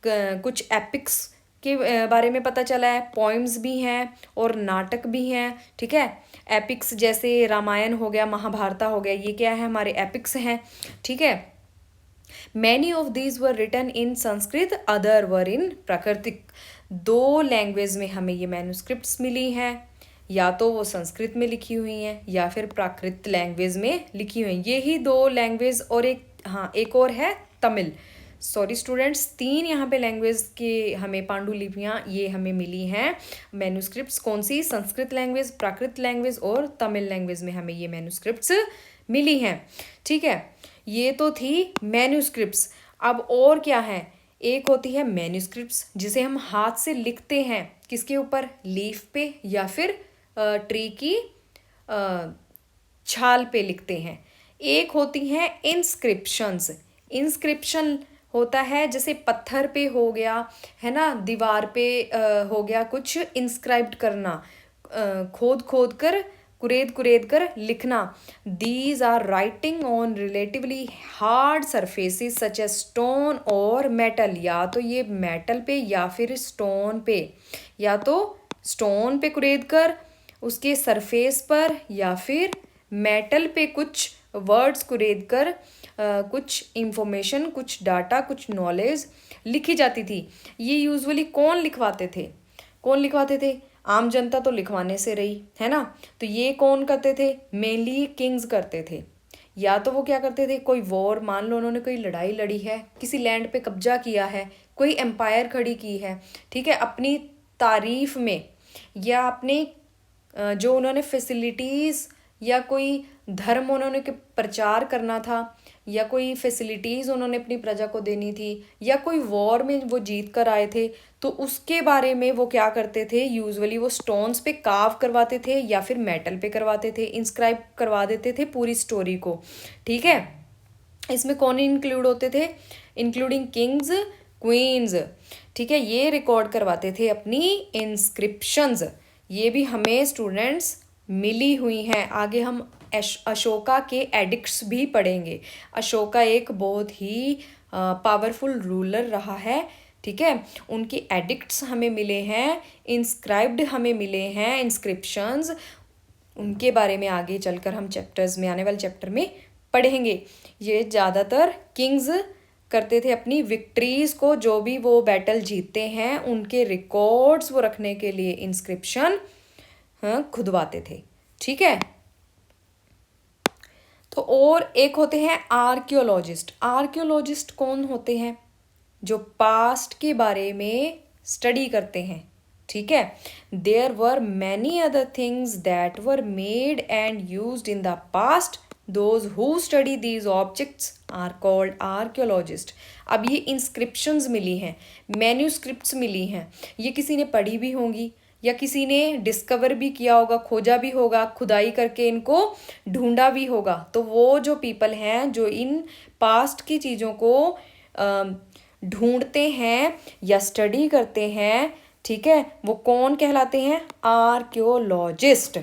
Speaker 1: कुछ एपिक्स के बारे में पता चला है, पोइम्स भी हैं और नाटक भी हैं, ठीक है। एपिक्स जैसे रामायण हो गया, महाभारत हो गया, ये क्या है? हमारे एपिक्स हैं, ठीक है। Many of these were written in Sanskrit, other were in प्राकृतिक। दो लैंग्वेज में हमें ये मैन्यूस्क्रिप्ट्स मिली हैं, या तो वो संस्कृत में लिखी हुई हैं या फिर प्राकृत लैंग्वेज में लिखी हुई हैं। ये ही दो लैंग्वेज, और एक और है तमिल। सॉरी स्टूडेंट्स, 3 यहाँ पे लैंग्वेज के हमें पांडुलिपियाँ ये हमें मिली हैं मैन्यूस्क्रिप्ट्स। कौन सी? संस्कृत लैंग्वेज, प्राकृत लैंग्वेज और तमिल लैंग्वेज में हमें ये मैन्यूस्क्रिप्ट्स मिली हैं, ठीक है। ये तो थी मैन्यूस्क्रिप्ट्स। अब और क्या है? एक होती है मैन्यूस्क्रिप्ट्स जिसे हम हाथ से लिखते हैं, किसके ऊपर? लीफ पे या फिर ट्री की छाल पे लिखते हैं। एक होती हैं इंस्क्रिप्शंस। इंस्क्रिप्शन होता है जैसे पत्थर पे हो गया, है ना, दीवार पे हो गया कुछ इंस्क्राइब्ड करना, खोद खोद कर, कुरेद कुरेद कर लिखना। These are writing on relatively hard surfaces such as stone और मेटल। या तो ये मेटल पे या फिर स्टोन पे, या तो स्टोन पे कुरेद कर उसके सरफेस पर, या फिर मेटल पे कुछ वर्ड्स कुरेद कर कुछ इंफॉर्मेशन, कुछ डाटा, कुछ नॉलेज लिखी जाती थी। ये यूजुअली कौन लिखवाते थे? कौन लिखवाते थे? आम जनता तो लिखवाने से रही, है ना। तो ये कौन करते थे? मेनली किंग्स करते थे। या तो वो क्या करते थे? कोई वॉर, मान लो उन्होंने कोई लड़ाई लड़ी है, किसी लैंड पे कब्जा किया है, कोई एम्पायर खड़ी की है, ठीक है, अपनी तारीफ में, या अपने जो उन्होंने फैसिलिटीज़ या कोई धर्म उन्होंने प्रचार करना था, या कोई फैसिलिटीज़ उन्होंने अपनी प्रजा को देनी थी, या कोई वॉर में वो जीत कर आए थे, तो उसके बारे में वो क्या करते थे? यूजुअली वो स्टोन्स पे कार्व करवाते थे या फिर मेटल पे करवाते थे, इंस्क्राइब करवा देते थे पूरी स्टोरी को, ठीक है। इसमें कौन इंक्लूड होते थे? इंक्लूडिंग किंग्स, क्वींस, ठीक है, ये रिकॉर्ड करवाते थे अपनी इंस्क्रिप्शंस। ये भी हमें स्टूडेंट्स मिली हुई हैं। आगे हम अशोका के एडिक्ट्स भी पढ़ेंगे। अशोका एक बहुत ही पावरफुल रूलर रहा है, ठीक है। उनके एडिक्ट्स हमें मिले हैं, इंस्क्राइब्ड हमें मिले हैं इंस्क्रिप्शंस। उनके बारे में आगे चलकर हम चैप्टर्स में, आने वाले चैप्टर में पढ़ेंगे। ये ज़्यादातर किंग्स करते थे अपनी विक्ट्रीज़ को, जो भी वो बैटल जीतते हैं उनके रिकॉर्ड्स वो रखने के लिए इंस्क्रिप्शन खुदवाते थे, ठीक है। तो और एक होते हैं आर्कियोलॉजिस्ट। आर्कियोलॉजिस्ट कौन होते हैं? जो पास्ट के बारे में स्टडी करते हैं, ठीक है। There were many other things that were made and used in the past, those who study these objects are called archaeologist. अब ये इंस्क्रिप्शंस मिली हैं, मैन्यूस्क्रिप्ट्स मिली हैं, ये किसी ने पढ़ी भी होंगी या किसी ने डिस्कवर भी किया होगा, खोजा भी होगा, खुदाई करके इनको ढूंढा भी होगा। तो वो जो पीपल हैं जो इन पास्ट की चीज़ों को ढूंढते हैं या स्टडी करते हैं, ठीक है, वो कौन कहलाते हैं? Archaeologist.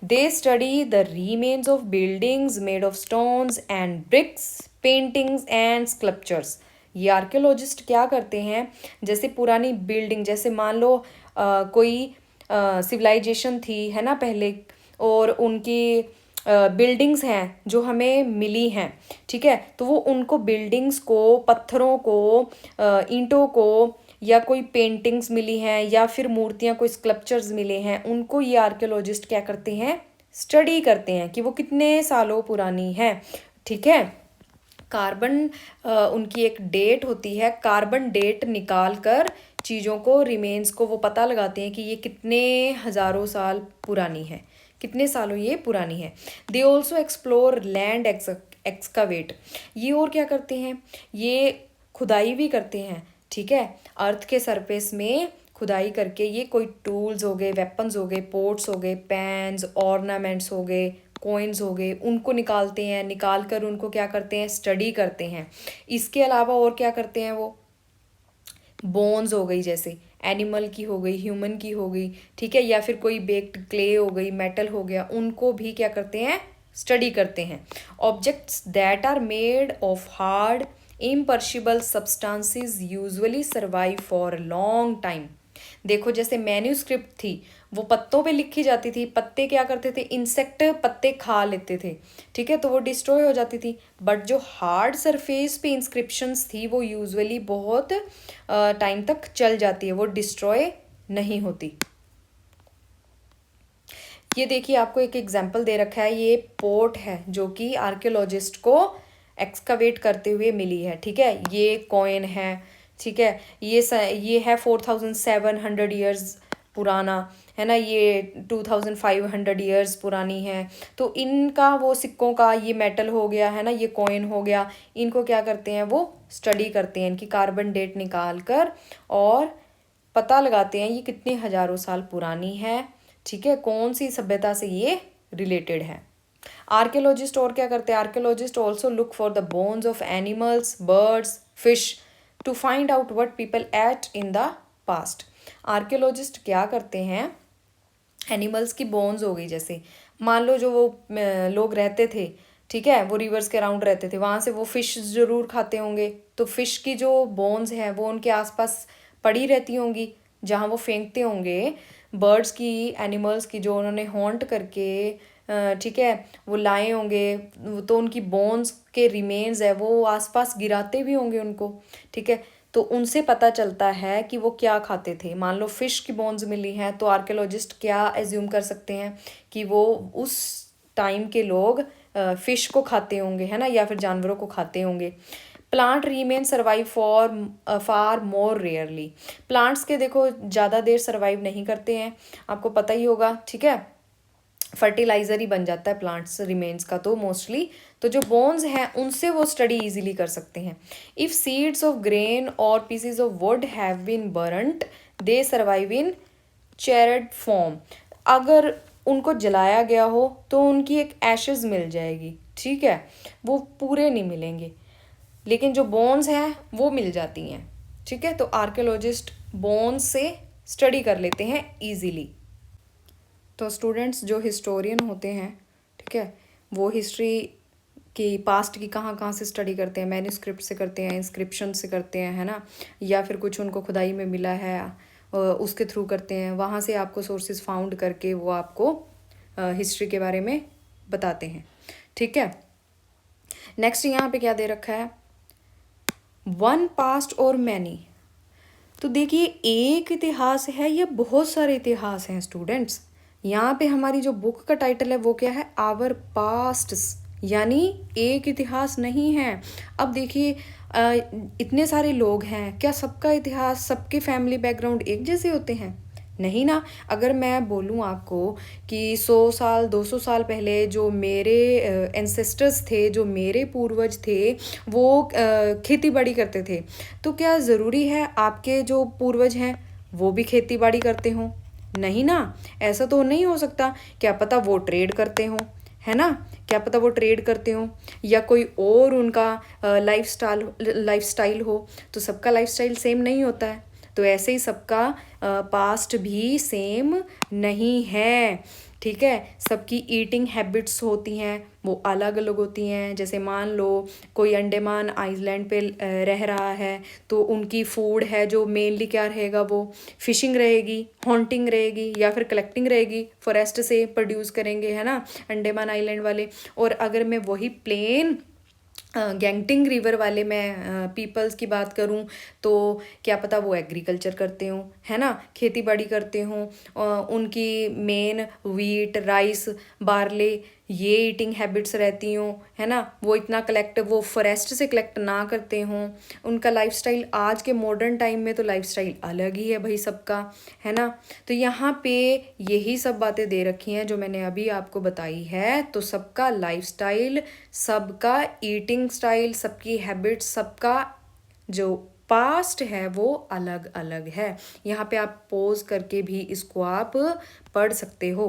Speaker 1: They study the remains of buildings made of stones and bricks, paintings and sculptures. ये आर्कियोलॉजिस्ट क्या करते हैं, जैसे पुरानी बिल्डिंग, जैसे मान लो कोई सिविलाइजेशन थी, है ना, पहले, और उनकी बिल्डिंग्स हैं जो हमें मिली हैं, ठीक है, तो वो उनको बिल्डिंग्स को, पत्थरों को, ईंटों को, या कोई पेंटिंग्स मिली हैं या फिर मूर्तियाँ, कोई स्कल्पचर्स मिले हैं, उनको ये आर्कियोलॉजिस्ट क्या करते हैं? स्टडी करते हैं कि वो कितने सालों पुरानी है, ठीक है। कार्बन उनकी एक डेट होती है, कार्बन डेट निकाल कर चीज़ों को, रिमेन्स को वो पता लगाते हैं कि ये कितने हज़ारों साल पुरानी है, कितने सालों ये पुरानी है। They also explore land excavate. ये और क्या करते हैं? ये खुदाई भी करते हैं, ठीक है, अर्थ के सरफेस में खुदाई करके ये कोई टूल्स हो गए, वेपन्स हो गए, पोट्स हो गए, पैन्स, ऑर्नामेंट्स हो गए, कॉइन्स हो गए, उनको निकालते हैं, निकाल कर उनको क्या करते हैं? स्टडी करते हैं। इसके अलावा और क्या करते हैं वो? बोन्स हो गई, जैसे एनिमल की हो गई, ह्यूमन की हो गई, ठीक है, या फिर कोई बेक्ड क्ले हो गई, मेटल हो गया, उनको भी क्या करते हैं? स्टडी करते हैं। Objects that are made of hard imperishable substances usually survive for long time. देखो, जैसे मैन्यूस्क्रिप्ट थी, वो पत्तों पे लिखी जाती थी, पत्ते क्या करते थे? इंसेक्ट पत्ते खा लेते थे, ठीक है, तो वो डिस्ट्रॉय हो जाती थी। बट जो हार्ड सरफेस पे इंस्क्रिप्शंस थी वो यूजुअली बहुत टाइम तक चल जाती है, वो डिस्ट्रॉय नहीं होती। ये देखिए, आपको एक एग्जाम्पल दे रखा है, ये पोर्ट है जो कि आर्कियोलॉजिस्ट को एक्सकवेट करते हुए मिली है, ठीक है। ये कॉइन है, ठीक है, ये है 4700 ईयर्स पुराना, है ना, ये 2500 ईयर्स पुरानी है। तो इनका, वो सिक्कों का, ये मेटल हो गया, है ना, ये कॉइन हो गया, इनको क्या करते हैं? वो स्टडी करते हैं, इनकी कार्बन डेट निकाल कर और पता लगाते हैं ये कितने हज़ारों साल पुरानी है, ठीक है, कौन सी सभ्यता से ये रिलेटेड है। आर्कियोलॉजिस्ट और क्या करते हैं? Archaeologist also look for the bones of animals, birds, fish to find out what people ate in the past. Archaeologist क्या करते हैं? एनिमल्स की बोन्स हो गई, जैसे मान लो जो वो लोग रहते थे, ठीक है, वो रिवर्स के अराउंड रहते थे, वहाँ से वो फिश ज़रूर खाते होंगे, तो फिश की जो बोन्स हैं वो उनके आसपास पड़ी रहती होंगी जहाँ वो फेंकते होंगे। बर्ड्स की, एनिमल्स की जो उन्होंने हॉन्ट करके, ठीक है, वो लाए होंगे, तो उनकी बोन्स के रिमेन्स है वो आसपास गिराते भी होंगे उनको, ठीक है, तो उनसे पता चलता है कि वो क्या खाते थे। मान लो फिश की बोन्स मिली हैं, तो आर्कियोलॉजिस्ट क्या एज्यूम कर सकते हैं कि वो उस टाइम के लोग फिश को खाते होंगे, है ना, या फिर जानवरों को खाते होंगे। Plant Riemann survive for far more rarely. Plants के देखो ज़्यादा देर सर्वाइव नहीं करते हैं, आपको पता ही होगा, ठीक है, फर्टिलाइज़र ही बन जाता है प्लांट्स रिमेन्स का तो मोस्टली। तो जो बोन्स हैं उनसे वो स्टडी इजीली कर सकते हैं। इफ़ सीड्स ऑफ ग्रेन और pieces of wood have been burnt, they survive in charred form. अगर उनको जलाया गया हो तो उनकी एक एशेज मिल जाएगी, ठीक है, वो पूरे नहीं मिलेंगे, लेकिन जो बोन्स हैं वो मिल जाती हैं, ठीक है। तो आर्कियोलॉजिस्ट बोन्स से स्टडी कर लेते हैं ईजीली। तो स्टूडेंट्स जो हिस्टोरियन होते हैं, ठीक है, वो हिस्ट्री की, पास्ट की कहाँ कहाँ से स्टडी करते हैं? मैन्यूस्क्रिप्ट से करते हैं, इंस्क्रिप्शन से करते हैं, है ना, या फिर कुछ उनको खुदाई में मिला है उसके थ्रू करते हैं। वहाँ से आपको सोर्सेज फाउंड करके वो आपको हिस्ट्री के बारे में बताते हैं, ठीक है। नेक्स्ट यहाँ पे क्या दे रखा है? वन पास्ट और मैनी। तो देखिए, एक इतिहास है या बहुत सारे इतिहास हैं स्टूडेंट्स? यहाँ पे हमारी जो बुक का टाइटल है वो क्या है? आवर पास्ट, यानी एक इतिहास नहीं है। अब देखिए इतने सारे लोग हैं, क्या सबका इतिहास, सबके फैमिली बैकग्राउंड एक जैसे होते हैं? नहीं ना। अगर मैं बोलूँ आपको कि 100 साल 200 साल पहले जो मेरे एंसेस्टर्स थे, जो मेरे पूर्वज थे, वो खेती बाड़ी करते थे, तो क्या ज़रूरी है आपके जो पूर्वज हैं वो भी खेती बाड़ी करते हों? नहीं ना। ऐसा तो नहीं हो सकता। क्या पता वो ट्रेड करते हों, है ना? क्या पता वो ट्रेड करते हों या कोई और उनका लाइफस्टाइल हो। तो सबका लाइफस्टाइल सेम नहीं होता है। तो ऐसे ही सबका पास्ट भी सेम नहीं है। ठीक है, सबकी ईटिंग हैबिट्स होती हैं वो अलग अलग होती हैं। जैसे मान लो कोई अंडमान आइलैंड पे रह रहा है, तो उनकी फूड है जो मेनली क्या रहेगा, वो फिशिंग रहेगी, हॉन्टिंग रहेगी या फिर कलेक्टिंग रहेगी, फॉरेस्ट से प्रोड्यूस करेंगे, है ना, अंडमान आइलैंड वाले। और अगर मैं वही प्लेन गैंगटिंग रिवर वाले मैं पीपल्स की बात करूं, तो क्या पता वो एग्रीकल्चर करते हों, है ना, खेती बाड़ी करते हों। उनकी मेन वीट, राइस, बार्ले, ये ईटिंग हैबिट्स रहती हों, है ना। वो इतना कलेक्ट, वो फॉरेस्ट से कलेक्ट ना करते हों। उनका लाइफस्टाइल आज के मॉडर्न टाइम में तो लाइफस्टाइल अलग ही है भाई सबका, है ना। तो यहाँ पे यही सब बातें दे रखी हैं जो मैंने अभी आपको बताई है। तो सबका लाइफस्टाइल, सबका ईटिंग स्टाइल, सबकी हैबिट्स, सबका जो पास्ट है वो अलग अलग है। यहाँ पे आप पॉज करके भी इसको आप पढ़ सकते हो।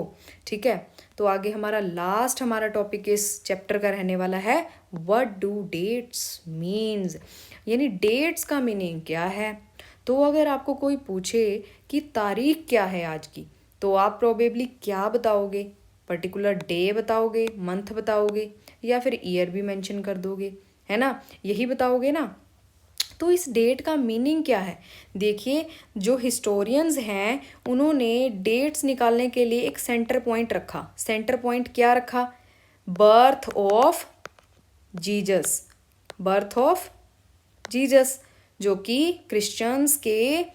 Speaker 1: ठीक है, तो आगे हमारा टॉपिक इस चैप्टर का रहने वाला है व्हाट डू डेट्स मीन्स, यानी डेट्स का मीनिंग क्या है। तो अगर आपको कोई पूछे कि तारीख क्या है आज की, तो आप प्रोबेबली क्या बताओगे? पर्टिकुलर डे बताओगे, मंथ बताओगे, या फिर ईयर भी मेंशन कर दोगे, है ना, यही बताओगे ना। तो इस डेट का मीनिंग क्या है? देखिए, जो हिस्टोरियंस हैं उन्होंने डेट्स निकालने के लिए एक सेंटर पॉइंट रखा। सेंटर पॉइंट क्या रखा? Birth of Jesus, birth of Jesus, जो कि क्रिश्चियंस के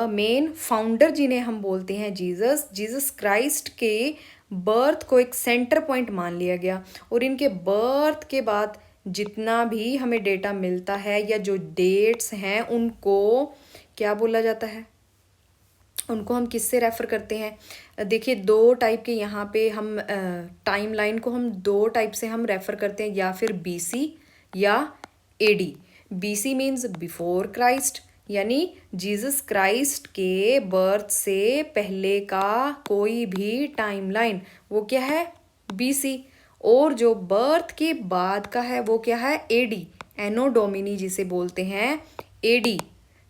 Speaker 1: मेन फाउंडर जिन्हें हम बोलते हैं जीसस क्राइस्ट के बर्थ को एक सेंटर पॉइंट मान लिया गया। और इनके बर्थ के बाद जितना भी हमें डेटा मिलता है या जो डेट्स हैं उनको क्या बोला जाता है, उनको हम किससे रेफ़र करते हैं? देखिए, दो टाइप के यहाँ पे हम टाइम लाइन को हम दो टाइप से हम रेफ़र करते हैं, या फिर बीसी या AD. BC means before Christ, यानी जीसस क्राइस्ट के बर्थ से पहले का कोई भी टाइम लाइन, वो क्या है? बीसी। और जो बर्थ के बाद का है वो क्या है? एडी, एनो डोमिनी जिसे बोलते हैं, एडी।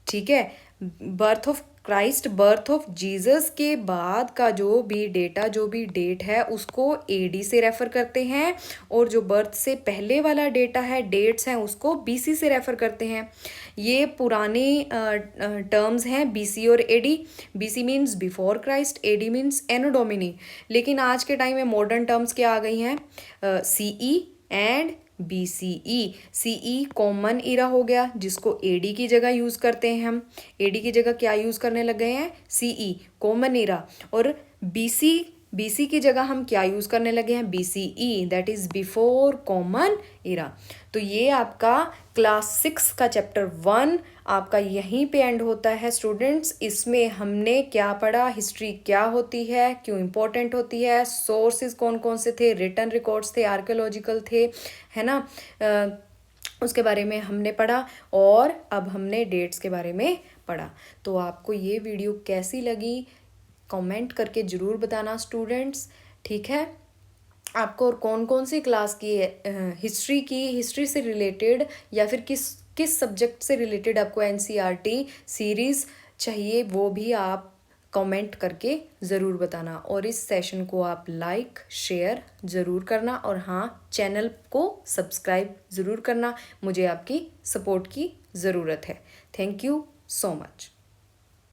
Speaker 1: ठीक है, birth of Christ, birth of Jesus के बाद का जो भी डेटा, जो भी डेट है, उसको एडी से रेफर करते हैं। और जो बर्थ से पहले वाला डेटा है, डेट्स हैं, उसको बीसी से रेफर करते हैं। ये पुराने टर्म्स हैं, बीसी और AD. BC means before Christ, AD means anno domini. लेकिन आज के टाइम में मॉडर्न टर्म्स क्या आ गई हैं? CE and BCE। CE common era हो गया, जिसको एडी की जगह यूज़ करते हैं हम। एडी की जगह क्या यूज़ करने लग गए हैं? CE, common era. और बीसी की जगह हम क्या यूज़ करने लगे हैं? BCE, that is before common इरा। तो ये आपका क्लास 6 का चैप्टर 1 आपका यहीं पे एंड होता है स्टूडेंट्स। इसमें हमने क्या पढ़ा? हिस्ट्री क्या होती है, क्यों इम्पोर्टेंट होती है, सोर्सेज कौन कौन से थे, रिटन रिकॉर्ड्स थे, आर्कियोलॉजिकल थे, है ना, उसके बारे में हमने पढ़ा। और अब हमने डेट्स के बारे में पढ़ा। तो आपको ये वीडियो कैसी लगी कमेंट करके ज़रूर बताना स्टूडेंट्स। ठीक है, आपको और कौन कौन सी क्लास की हिस्ट्री से रिलेटेड या फिर किस सब्जेक्ट से रिलेटेड आपको NCERT सीरीज़ चाहिए, वो भी आप कमेंट करके ज़रूर बताना। और इस सेशन को आप लाइक शेयर ज़रूर करना, और हाँ, चैनल को सब्सक्राइब ज़रूर करना। मुझे आपकी सपोर्ट की ज़रूरत है। Thank you so much.